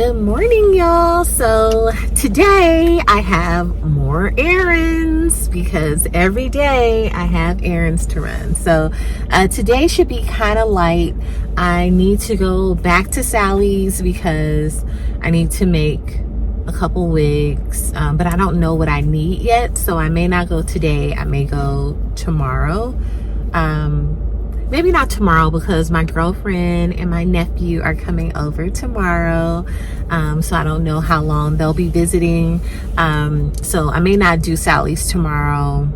Good morning, y'all. So today I have more errands because every day I have errands to run. So today should be kind of light. I need to go back to Sally's because I need to make a couple wigs, but I don't know what I need yet. So I may not go today. I may go tomorrow. Maybe not tomorrow because my girlfriend and my nephew are coming over tomorrow. So I don't know how long they'll be visiting. So I may not do Sally's tomorrow.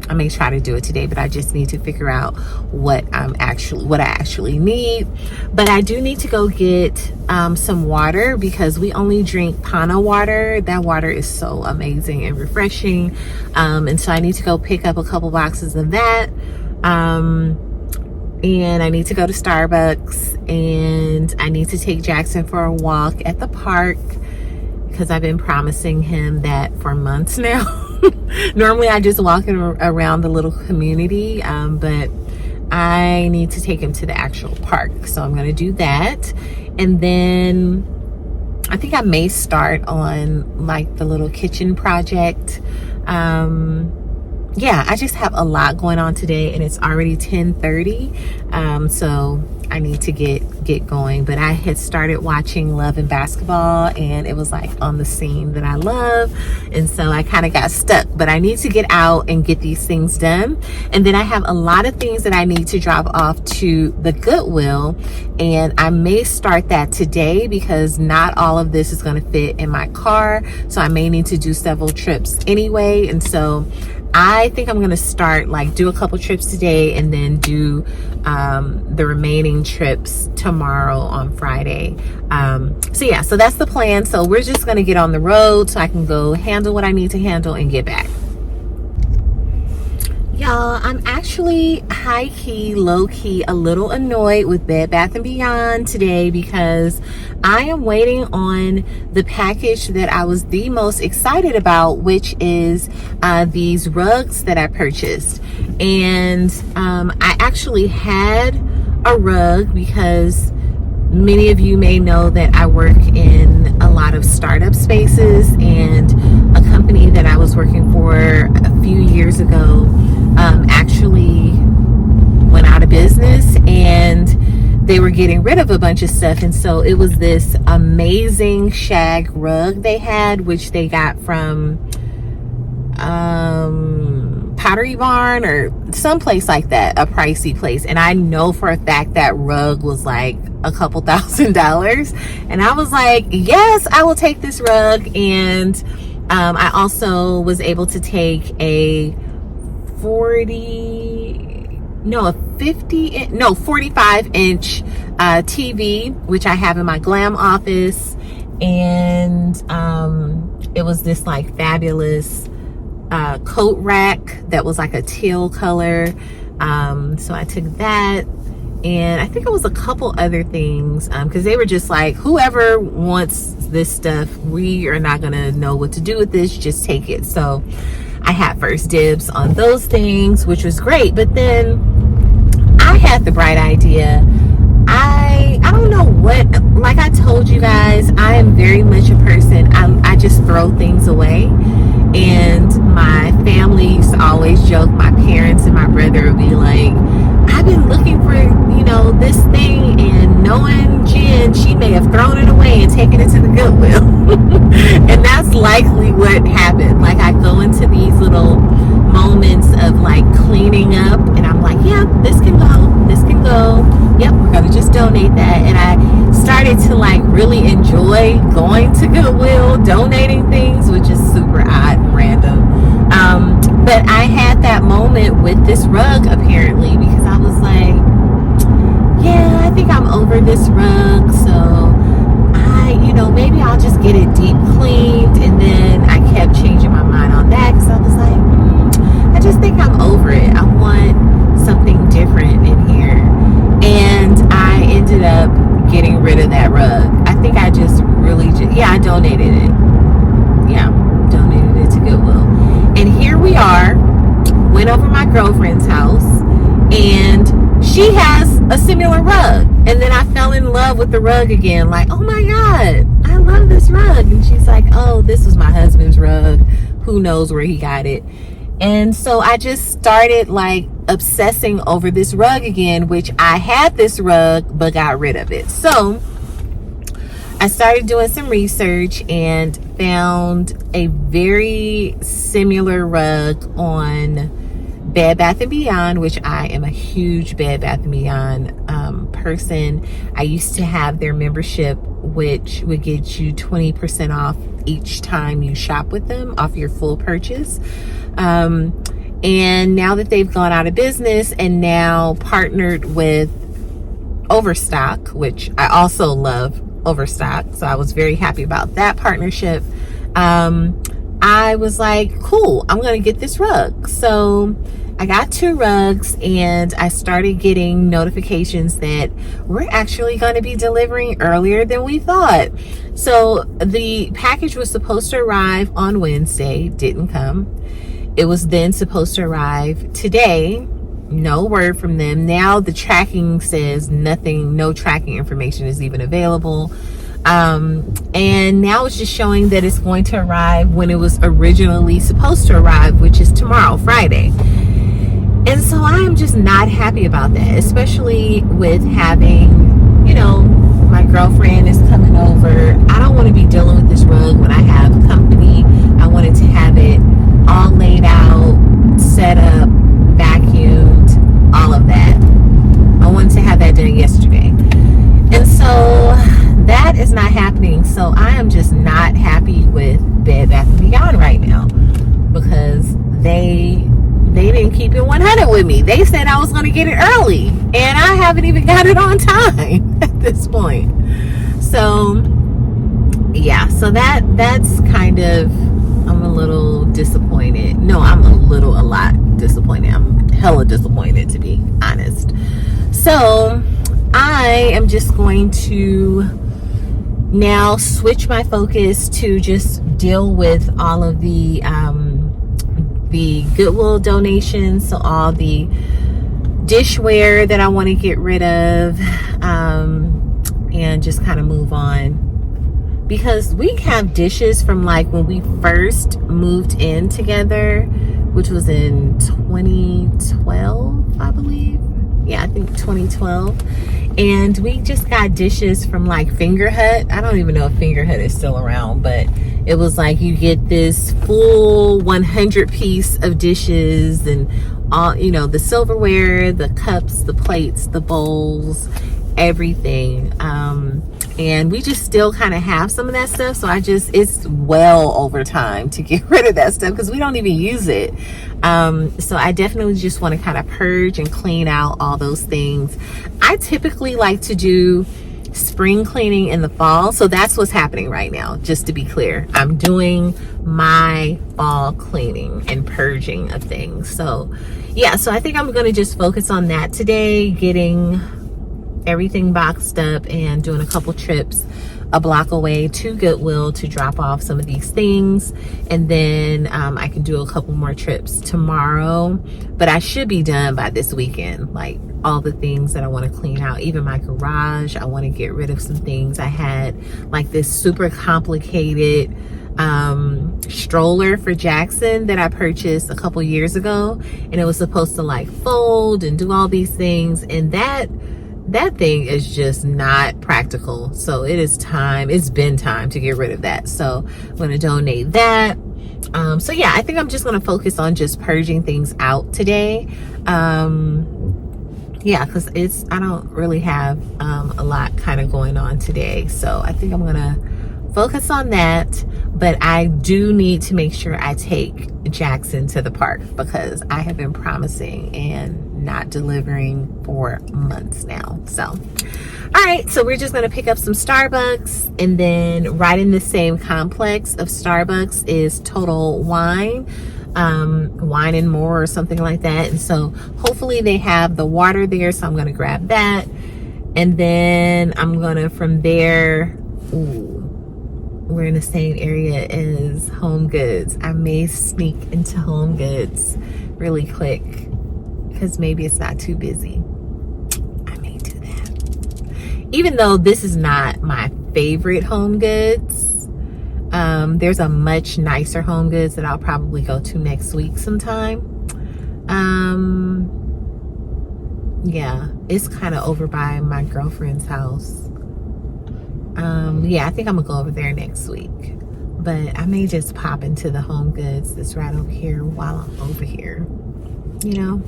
I may try to do it today, but I just need to figure out what I actually need. But I do need to go get some water because we only drink Pana water. That water is so amazing and refreshing. And so I need to go pick up a couple boxes of that. And I need to go to Starbucks, and I need to take Jackson for a walk at the park because I've been promising him that for months now. Normally I just walk around the little community, but I need to take him to the actual park. So I'm going to do that. And then I think I may start on like the little kitchen project. Yeah, I just have a lot going on today, and it's already 10:30. So I need to get going. But I had started watching Love and Basketball, and it was like on the scene that I love, and so I kind of got stuck. But I need to get out and get these things done. And then I have a lot of things that I need to drop off to the Goodwill, and I may start that today because not all of this is going to fit in my car. So I may need to do several trips anyway, and so I think I'm gonna start do a couple trips today and then do the remaining trips tomorrow on Friday. So yeah, so that's the plan. So we're just gonna get on the road so I can go handle what I need to handle and get back. Y'all, I'm actually high-key, low-key, a little annoyed with Bed Bath & Beyond today because I am waiting on the package that I was the most excited about, which is these rugs that I purchased. And I actually had a rug because many of you may know that I work in a lot of startup spaces, and a company that I was working for a few years ago actually went out of business, and they were getting rid of a bunch of stuff. And so it was this amazing shag rug they had, which they got from Pottery Barn or someplace like that, a pricey place. And I know for a fact that rug was like a couple $1,000s, and I was like, yes, I will take this rug. And I also was able to take a 45-inch TV, which I have in my glam office. And it was this like fabulous coat rack that was like a teal color. So I took that, and I think it was a couple other things because they were just like, whoever wants this stuff, we are not gonna know what to do with this, just take it. So I had first dibs on those things, which was great. But then I had the bright idea. I don't know what, like I told you guys, I am very much a person, I just throw things away. And my family used to always joke, my parents and my brother would be like, I've been looking for, this thing, and knowing Jen, she may have thrown it away and taken it to the Goodwill. And that's likely what happened. Like, I go into these little moments of like cleaning up, and I'm like, yeah, this can go, yep, we're gonna just donate that. And I started to like really enjoy going to Goodwill, donating things, which is super odd and random. But I had that moment with this rug apparently, because I was like, yeah, I think I'm over this rug, so maybe I'll just get it deep cleaned. And then I kept changing my mind on that because I was like, I just think I'm over it. I want something different in here. And I ended up getting rid of that rug. I think I just I donated it. Yeah, donated it to Goodwill. And here we are, went over my girlfriend's house, and she has a similar rug. And then I fell in love with the rug again. Like, oh my God, I love this rug. And she's like, oh, this was my husband's rug. Who knows where he got it. And so I just started like obsessing over this rug again, which I had this rug but got rid of it. So I started doing some research and found a very similar rug on Bed Bath & Beyond, which I am a huge Bed Bath & Beyond person. I used to have their membership, which would get you 20% off each time you shop with them, off your full purchase. And now that they've gone out of business and now partnered with Overstock, which I also love Overstock, so I was very happy about that partnership. I was like, cool, I'm gonna get this rug. So I got 2 rugs and I started getting notifications that we're actually going to be delivering earlier than we thought. So the package was supposed to arrive on Wednesday, didn't come. It was then supposed to arrive today. No word from them. Now the tracking says nothing, no tracking information is even available. And now it's just showing that it's going to arrive when it was originally supposed to arrive, which is tomorrow, Friday. And so I am just not happy about that, especially with having, you know, my girlfriend is coming over. I don't want to be dealing with this rug when I have company. I wanted to have it all laid out, set up, vacuumed, all of that. I wanted to have that done yesterday. And so that is not happening. So I am just not happy with Bed Bath & Beyond right now, because they didn't keep it 100 with me. They said I was going to get it early, and I haven't even got it on time at this point. So yeah, so that's kind of, I'm a little disappointed. No, I'm a lot disappointed. I'm hella disappointed, to be honest. So I am just going to now switch my focus to just deal with all of the Goodwill donations, so all the dishware that I want to get rid of, and just kind of move on, because we have dishes from like when we first moved in together, which was in 2012, I believe. Yeah, I think 2012. And we just got dishes from like Finger Hut. I don't even know if Finger Hut is still around, but it was like you get this full 100 piece of dishes and all, you know, the silverware, the cups, the plates, the bowls, everything. And we just still kind of have some of that stuff. So it's well over time to get rid of that stuff, because we don't even use it. So I definitely just want to kind of purge and clean out all those things. I typically like to do spring cleaning in the fall. So that's what's happening right now. Just to be clear, I'm doing my fall cleaning and purging of things. So yeah, so I think I'm going to just focus on that today, getting everything boxed up and doing a couple trips a block away to Goodwill to drop off some of these things. And then I can do a couple more trips tomorrow, but I should be done by this weekend. Like all the things that I want to clean out, even my garage, I want to get rid of some things. I had like this super complicated stroller for Jackson that I purchased a couple years ago, and it was supposed to like fold and do all these things, and that thing is just not practical. So it is time, it's been time to get rid of that. So I'm going to donate that. So yeah, I think I'm just going to focus on just purging things out today. Yeah, because I don't really have a lot kind of going on today. So I think I'm going to focus on that. But I do need to make sure I take Jackson to the park, because I have been promising and not delivering for months now. So all right, so we're just going to pick up some Starbucks, and then right in the same complex of Starbucks is Total Wine, Wine and More or something like that. And so hopefully they have the water there, so I'm going to grab that. And then I'm going to, from there, we're in the same area as Home Goods. I may sneak into Home Goods really quick, because maybe it's not too busy. even though this is not my favorite Home Goods, there's a much nicer Home Goods that I'll probably go to next week sometime. Yeah, it's kind of over by my girlfriend's house. Yeah, I think I'm gonna go over there next week, but I may just pop into the Home Goods that's right over here while I'm over here, you know.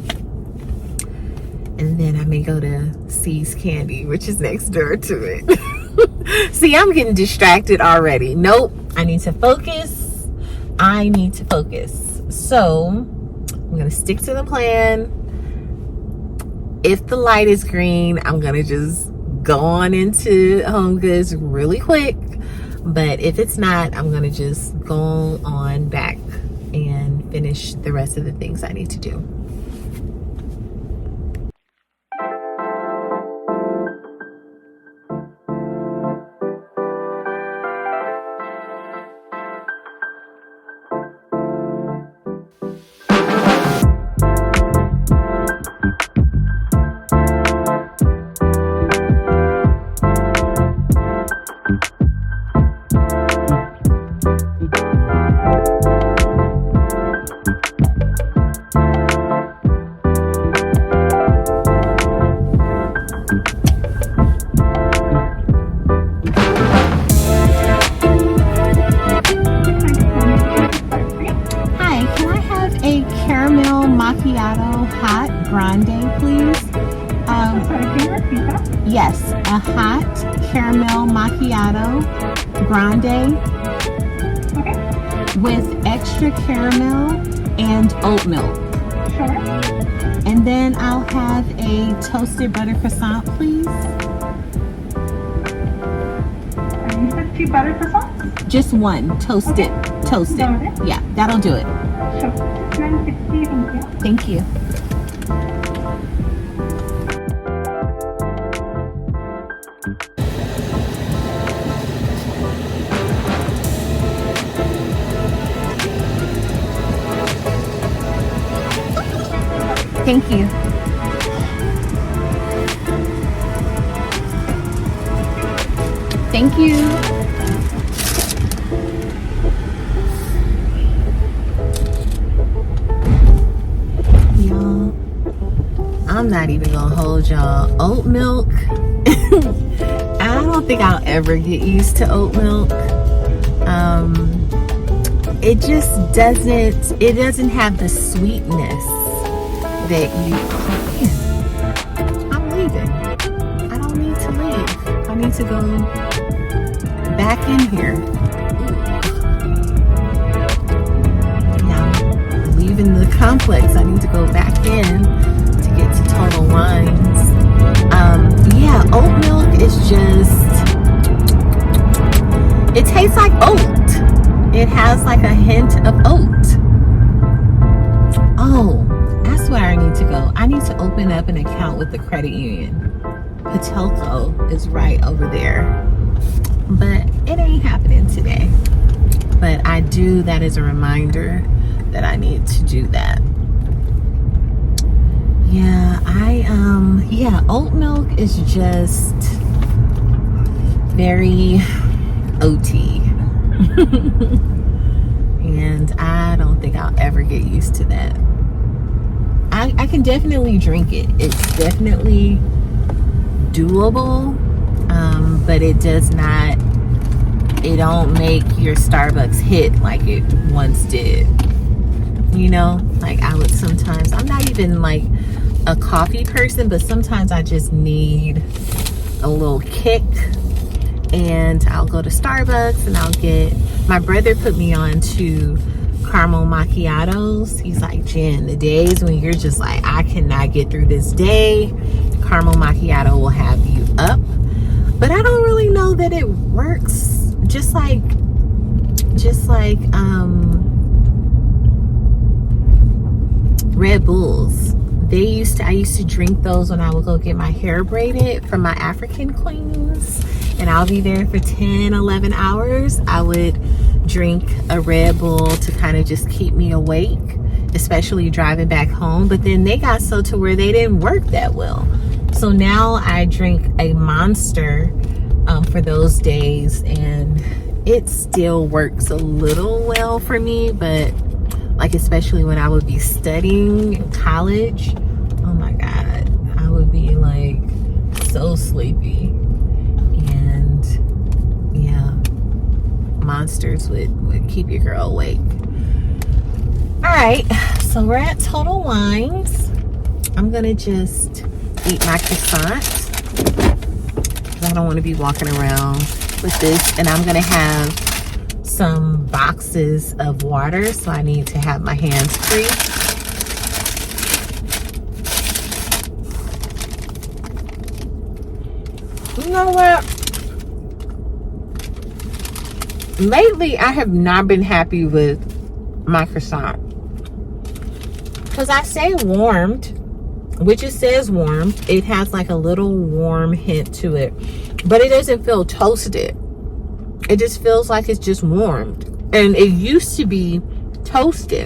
And then I may go to C's Candy, which is next door to it. See, I'm getting distracted already. Nope, I need to focus. I need to focus. So I'm gonna stick to the plan. If the light is green, I'm gonna just go on into Home Goods really quick. But if it's not, I'm gonna just go on back and finish the rest of the things I need to do. Macchiato hot grande, please. Yes, a hot caramel macchiato grande with extra caramel and oat milk. Sure. And then I'll have a toasted butter croissant, please. You said 2 butter croissants? Just one, toasted. Okay. Toasted. Yeah, that'll do it. Sure. $9.50, thank you. Thank you. Thank you. Thank you. Y'all, I'm not even gonna hold y'all. Oat milk. I don't think I'll ever get used to oat milk. It just doesn't have the sweetness that you I'm leaving. I don't need to leave. I need to go back in here. Now I'm leaving the complex. I need to go back in to get to Total Wines. Yeah, oat milk is just, it tastes like oat. It has like a hint of oat. Oh, that's where I need to go. I need to open up an account with the credit union. Patelco is right over there. But it ain't happening today. But I do, that is a reminder that I need to do that. Yeah, yeah, oat milk is just very oaty. And I don't think I'll ever get used to that. I can definitely drink it. It's definitely doable, but it does not, it don't make your Starbucks hit like it once did. You know, like I would sometimes, I'm not even like a coffee person, but sometimes I just need a little kick, and I'll go to Starbucks and I'll get, my brother put me on to caramel macchiatos. He's like, Jen, the days when you're just like, I cannot get through this day, caramel macchiato will have you up. But I don't really know that it works. Just like Red Bulls. I used to drink those when I would go get my hair braided from my African queens, and I'll be there for 10, 11 hours. I would drink a Red Bull to kind of just keep me awake, especially driving back home. But then they got so to where they didn't work that well. So So now I drink a Monster for those days, and it still works a little well for me, but like especially when I would be studying in college, oh my god, I would be like so sleepy. And yeah, Monsters would keep your girl awake. All right, so we're at Total Wines. I'm gonna just eat my croissant because I don't want to be walking around with this, and I'm gonna have some boxes of water, so I need to have my hands free. You know what? Lately, I have not been happy with my croissant because I say warmed, which it says warmed. It has like a little warm hint to it, but it doesn't feel toasted. It just feels like it's just warmed. And it used to be toasted,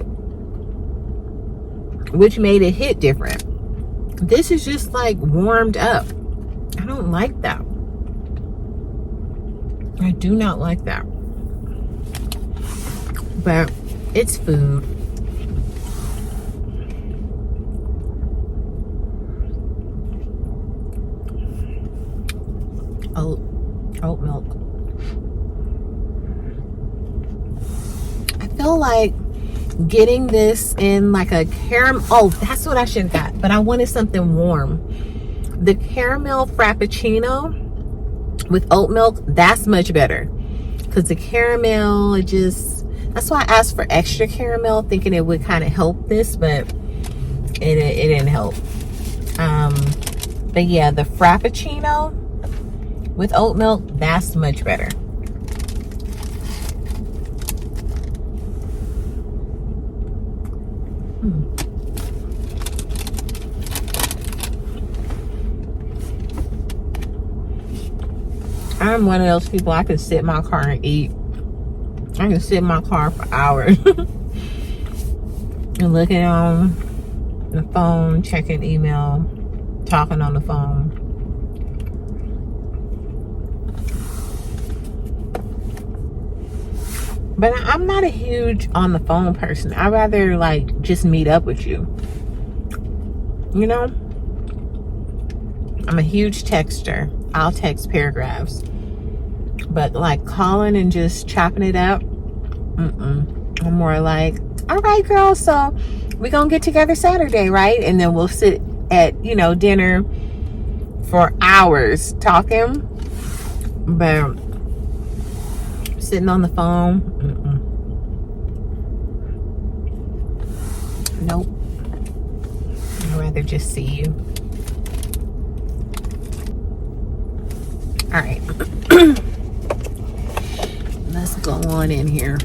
which made it hit different. This is just like warmed up. I don't like that. I do not like that. But it's food. Oat milk. I feel like getting this in like a caramel. Oh, that's what I should have got. But I wanted something warm. The caramel frappuccino with oat milk, that's much better. Because the caramel, that's why I asked for extra caramel, thinking it would kind of help this, but it didn't help. But yeah, the frappuccino with oat milk, that's much better. I'm one of those people, I can sit in my car and eat. I can sit in my car for hours and looking on the phone, checking email, talking on the phone. But I'm not a huge on the phone person. I'd rather like just meet up with you. You know? I'm a huge texter. I'll text paragraphs. But like calling and just chopping it up, I'm more like, all right, girl, so we're gonna get together Saturday, right? And then we'll sit at, dinner for hours talking. But sitting on the phone, nope. I'd rather just see you. All right. Let's go on in here.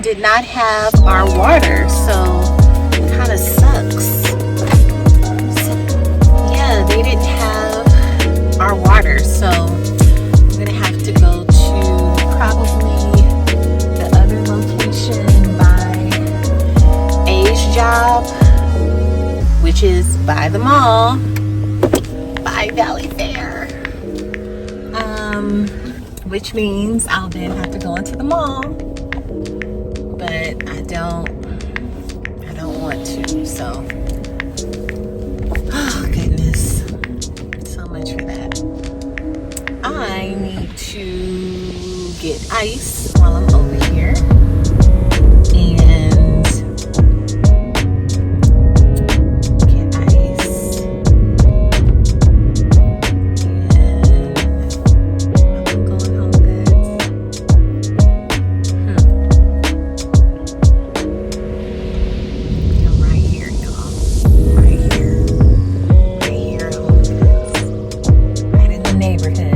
Did not have our water, so it kind of sucks. So, yeah, they didn't have our water, so I'm gonna have to go to probably the other location by A's job, which is by the mall, by Valley Fair. which means I'll then have to go into the mall, but I don't want to, so oh goodness, so much for that. I need to get ice while I'm over here, and get ice, and I'm going home goods. I'm right here, y'all. Right here. Right here at Home Goods. Right in the neighborhood.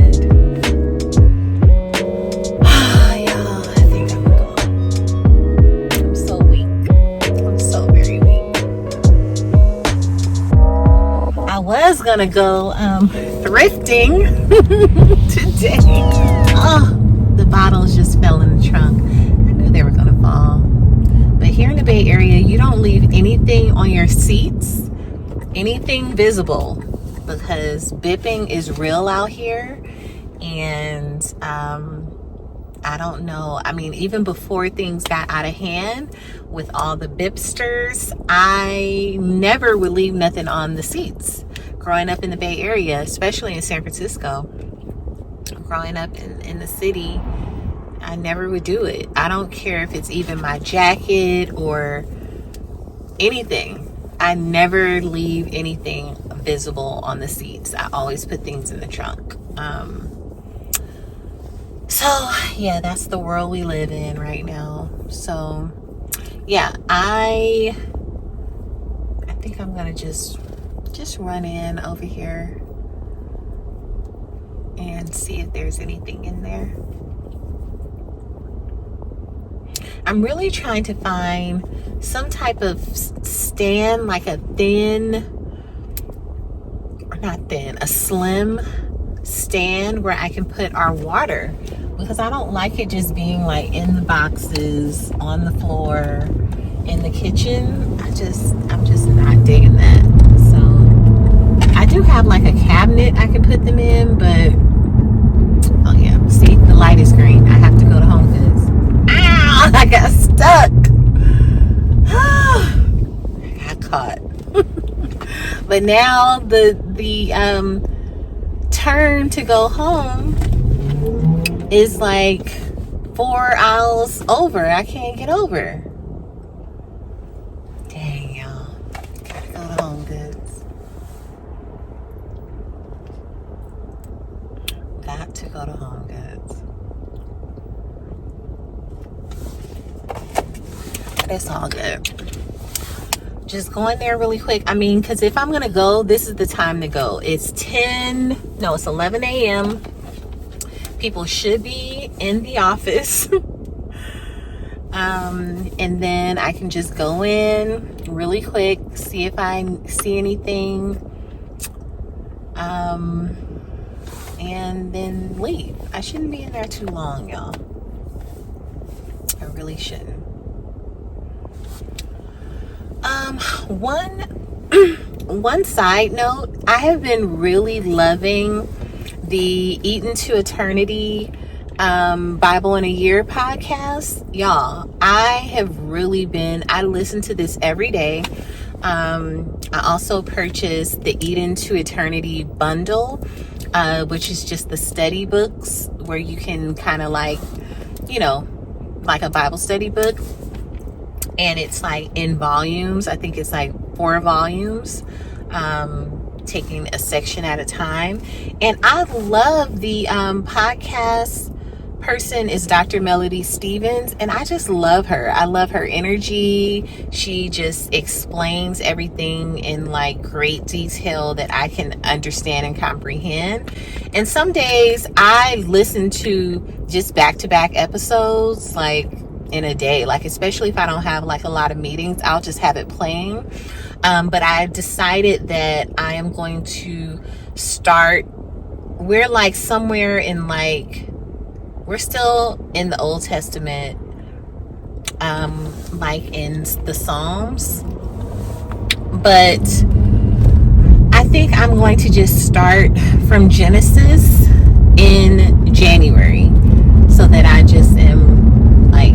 Gonna go thrifting today. Oh, the bottles just fell in the trunk. I knew they were gonna fall. But here in the Bay Area, you don't leave anything on your seats, anything visible, because bipping is real out here. And I don't know. I mean, even before things got out of hand with all the bipsters, I never would leave nothing on the seats. Growing up in the Bay Area, especially in San Francisco, growing up in the city, I never would do it. I don't care if it's even my jacket or anything. I never leave anything visible on the seats. I always put things in the trunk. So yeah, that's the world we live in right now. So yeah, I think I'm gonna just run in over here and see if there's anything in there. I'm really trying to find some type of stand, like a slim stand where I can put our water, because I don't like it just being like in the boxes, on the floor, in the kitchen. I'm just not digging that. I do have like a cabinet I can put them in, but oh yeah, see, the light is green. I have to go to Home Goods. Ow, I got stuck. I got caught. But now the turn to go home is like 4 aisles over. I can't get over. Dang, y'all. Gotta go to Home Goods. Got to go to Home Goods. But it's all good. Just going there really quick. I mean, because if I'm gonna go, this is the time to go. It's 11 a.m. People should be in the office. And then I can just go in really quick, see if I see anything, and then leave. I shouldn't be in there too long, y'all. I really shouldn't. One side note, I have been really loving the Eaten to Eternity Bible in a Year podcast. Y'all, I listen to this every day. I also purchased the Eaten to Eternity bundle, which is just the study books where you can kind of like, like a Bible study book. And it's like in volumes. I think it's like 4 volumes, taking a section at a time. And I love the podcast person is Dr. Melody Stevens, and I just love her. I love her energy. She just explains everything in like great detail that I can understand and comprehend. And some days I listen to just back-to-back episodes, like in a day, like especially if I don't have like a lot of meetings, I'll just have it playing. But I decided that I am going to start, we're like somewhere in like, we're still in the Old Testament, like in the Psalms, but I think I'm going to just start from Genesis in January, so that I just am like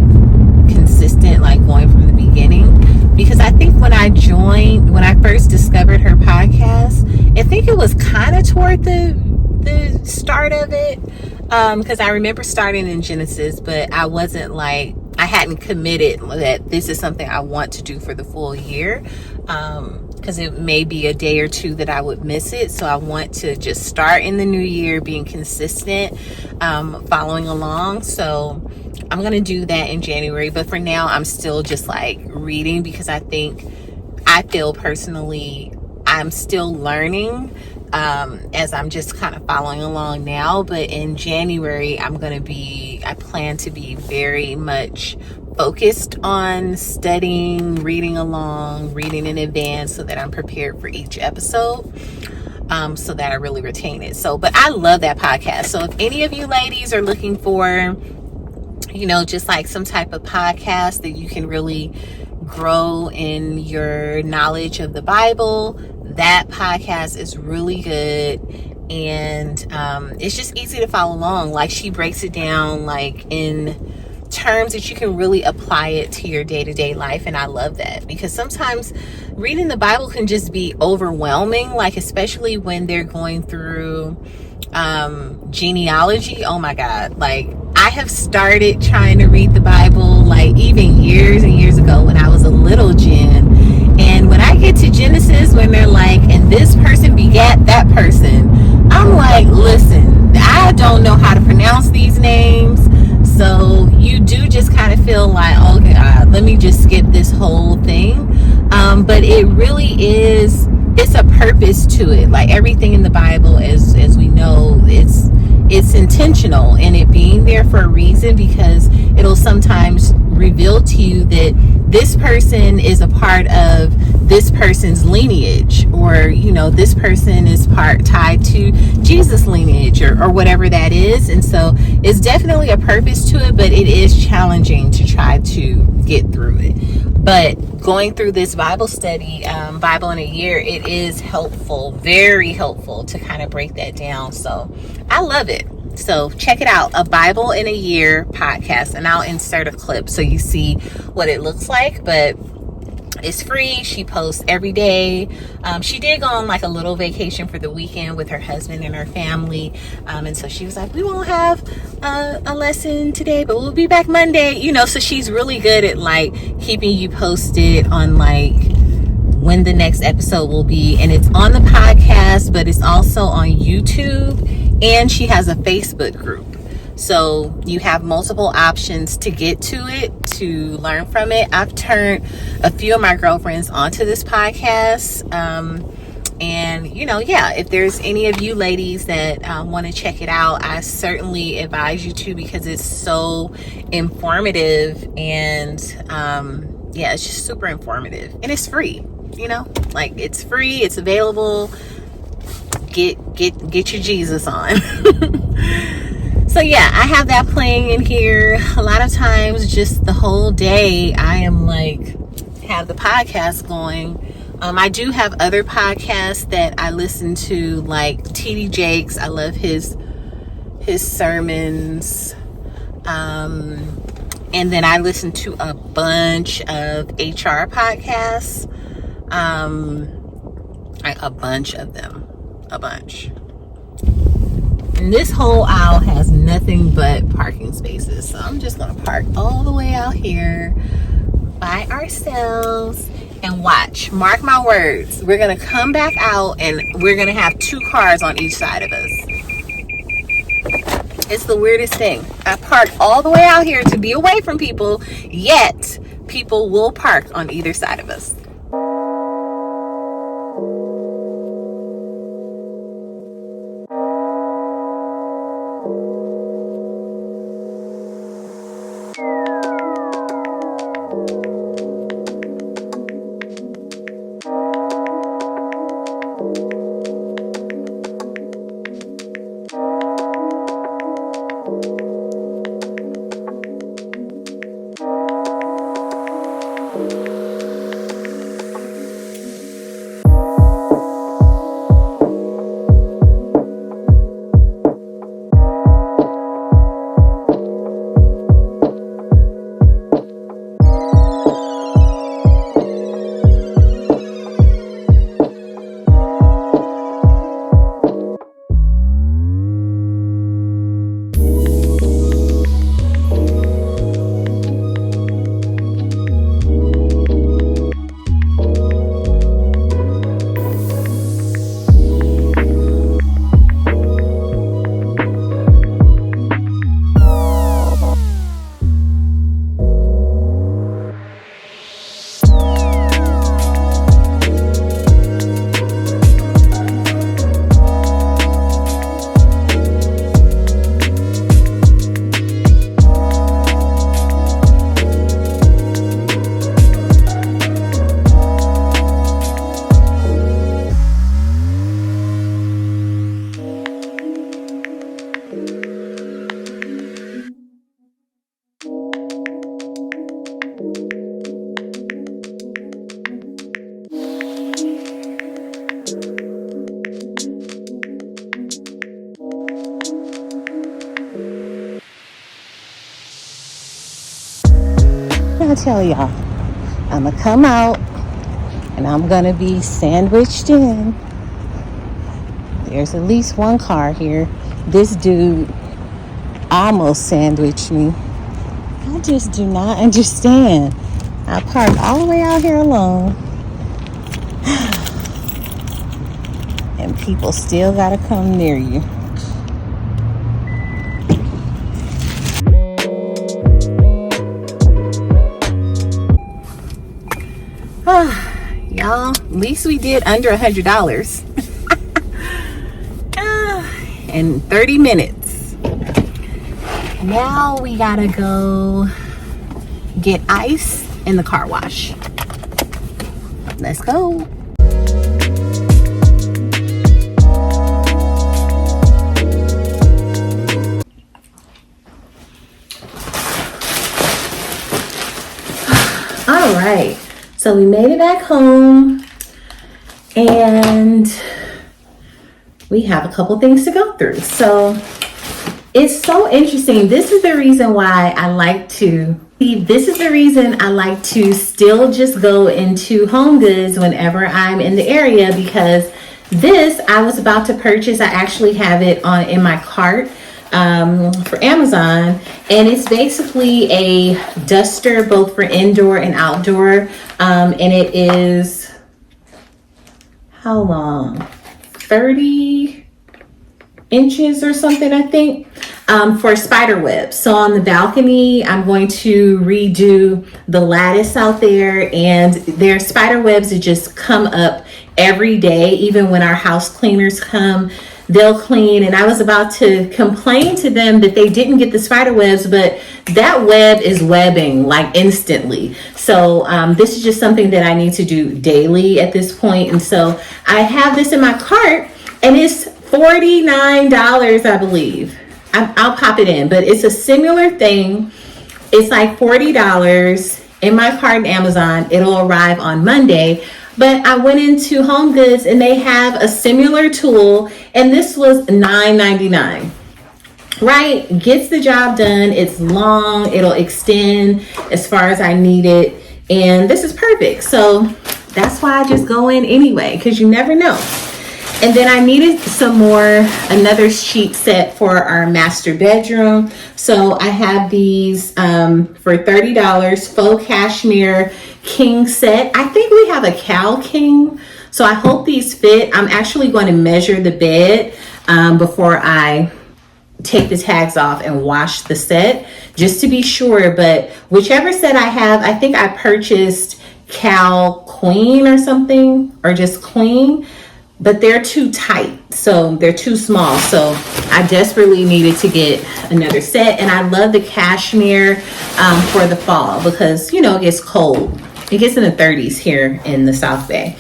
consistent, like going from the beginning. Because I think when I first discovered her podcast, I think it was kind of toward the start of it, because I remember starting in Genesis, but I wasn't like, I hadn't committed that this is something I want to do for the full year, because it may be a day or two that I would miss it. So I want to just start in the new year being consistent, following along. So I'm going to do that in January. But for now, I'm still just like reading, because I feel personally I'm still learning, as I'm just kind of following along now. But in January, I plan to be very much focused on studying, reading along, reading in advance, so that I'm prepared for each episode, so that I really retain it. So, but I love that podcast. So if any of you ladies are looking for, just like some type of podcast that you can really grow in your knowledge of the Bible, that podcast is really good. And it's just easy to follow along. Like, she breaks it down like in terms that you can really apply it to your day-to-day life. And I love that, because sometimes reading the Bible can just be overwhelming, like especially when they're going through genealogy. Oh my God, like I have started trying to read the Bible like even years and years ago when I was a little Jen. And when I get to Genesis, when they're like, and this person begat that person, I'm like, listen, I don't know how to pronounce these names. So you do just kind of feel like, oh God, let me just skip this whole thing. But it really is, it's a purpose to it. Like everything in the Bible, as we know, it's intentional, and it being there for a reason, because it'll sometimes reveal to you that this person is a part of this person's lineage, or this person is tied to Jesus' lineage, or whatever that is. And so it's definitely a purpose to it, but it is challenging to try to get through it. But going through this Bible study, Bible in a year, it is helpful, very helpful, to kind of break that down. So I love it. So check it out, a Bible in a Year podcast, and I'll insert a clip so you see what it looks like. But it's free. She posts every day. She did go on like a little vacation for the weekend with her husband and her family, and so she was like, we won't have a lesson today, but we'll be back Monday, so she's really good at like keeping you posted on like when the next episode will be. And it's on the podcast, but it's also on YouTube, and she has a Facebook group. So you have multiple options to get to it, to learn from it. I've turned a few of my girlfriends onto this podcast. And, if there's any of you ladies that want to check it out, I certainly advise you to, because it's so informative. And it's just super informative. And it's free, like it's free. It's available. Get your Jesus on. So yeah, I have that playing in here. A lot of times, just the whole day, I am like, have the podcast going. I do have other podcasts that I listen to, like TD Jakes. I love his sermons. And then I listen to a bunch of HR podcasts. A bunch of them. A bunch. And this whole aisle has nothing but parking spaces. So I'm just going to park all the way out here by ourselves and watch. Mark my words. We're going to come back out and we're going to have 2 cars on each side of us. It's the weirdest thing. I parked all the way out here to be away from people, yet people will park on either side of us. I tell y'all? I'm gonna come out and I'm gonna be sandwiched in. There's at least one car here. This dude almost sandwiched me. I just do not understand. I parked all the way out here alone, and people still gotta come near you. Y'all, at least we did under $100 in 30 minutes. Now we gotta go get ice in the car wash. Let's go. All right, so we made it back home and we have a couple things to go through. So it's so interesting. This is the reason why I like to still just go into Home Goods whenever I'm in the area, because this I was about to purchase. I actually have it in my cart for Amazon, and it's basically a duster both for indoor and outdoor, and it is, how long, 30 inches or something, I think, for spider webs. So on the balcony, I'm going to redo the lattice out there, and there's spider webs that just come up every day. Even when our house cleaners come, they'll clean, and I was about to complain to them that they didn't get the spider webs, but that web is webbing like instantly. So this is just something that I need to do daily at this point. And so I have this in my cart, and it's $49, I believe. I'll pop it in, but it's a similar thing. It's like $40 in my cart in Amazon. It'll arrive on Monday. But I went into Home Goods and they have a similar tool, and this was $9.99. Right? Gets the job done. It's long. It'll extend as far as I need it. And this is perfect. So that's why I just go in anyway, because you never know. And then I needed another sheet set for our master bedroom. So I have these for $30, faux cashmere king set. I think we have a cow king, so I hope these fit. I'm actually going to measure the bed before I take the tags off and wash the set, just to be sure. But whichever set I have, I think I purchased cow queen or something, or just queen, but they're too tight, so they're too small. So I desperately needed to get another set. And I love the cashmere for the fall, because you know it gets cold. It gets in the 30s here in the South Bay.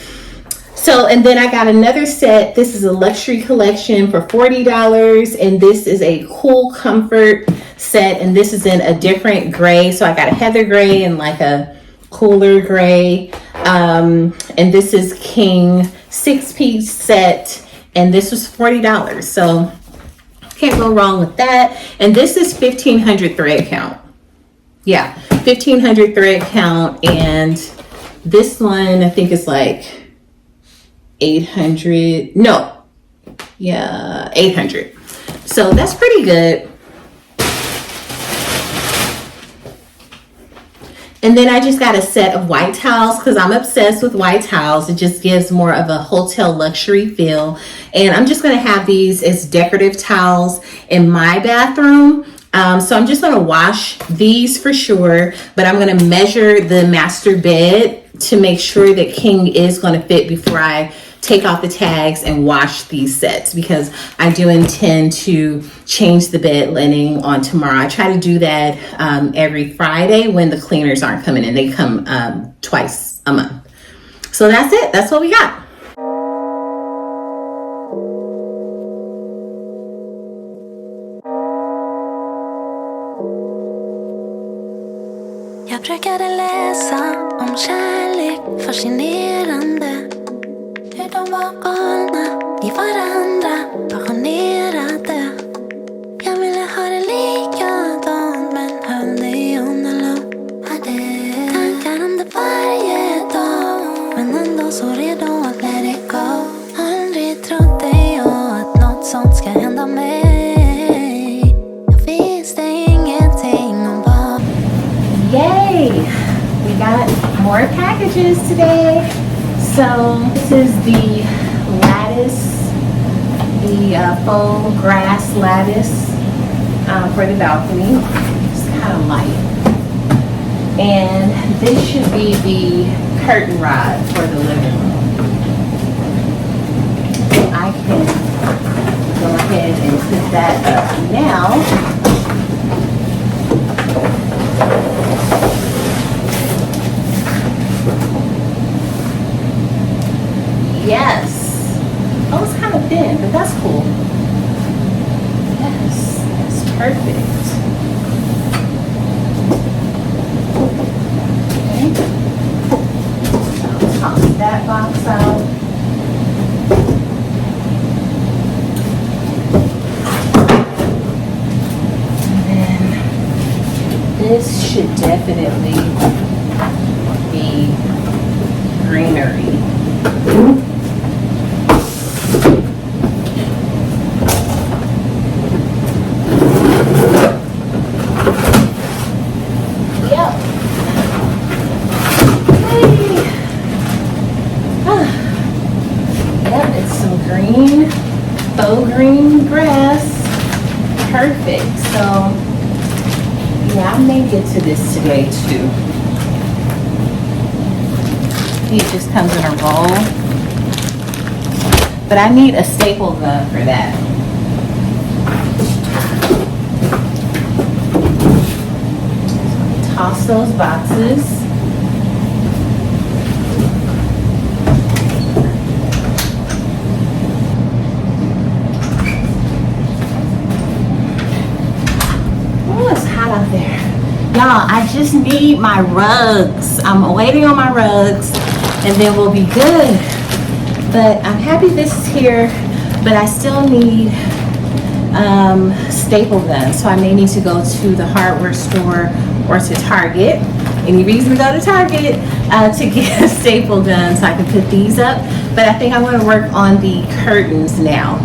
So, and then I got another set. This is a luxury collection for $40, and this is a cool comfort set, and this is in a different gray. So I got a heather gray and like a cooler gray, and this is king 6-piece set, and this was $40. So can't go wrong with that. And this is 1,500 thread count. Yeah, 1,500 thread count, and this one I think is like 800. No, yeah, 800. So that's pretty good. And then I just got a set of white towels, because I'm obsessed with white towels. It just gives more of a hotel luxury feel. And I'm just going to have these as decorative towels in my bathroom. So I'm just going to wash these for sure, but I'm going to measure the master bed to make sure that king is going to fit before I take off the tags and wash these sets, because I do intend to change the bed linen on tomorrow. I try to do that every Friday when the cleaners aren't coming in. They come twice a month. So that's it. That's what we got. Jag brukade läsa om kärlek, fascinerande. Hur de var galna i varandra, passionerade. Jag ville ha det likadant, men höll dig undan, lovade. more packages today. So this is the lattice, the faux grass lattice for the balcony. It's kind of light. And this should be the curtain rod for the living room. So I can go ahead and put that up now. Yes. Oh, it's kind of thin, but that's cool. Yes, that's perfect. Okay. I'll top that box out. And then this should definitely be greenery. Faux green grass. Perfect. So yeah, I may get to this today too. It just comes in a roll, but I need a staple gun for that. Toss those boxes. Out there, y'all. I just need my rugs. I'm waiting on my rugs, and then we'll be good. But I'm happy this is here, but I still need staple guns, so I may need to go to the hardware store or to Target. Any reason to go to Target to get a staple gun so I can put these up. But I think I'm going to work on the curtains now.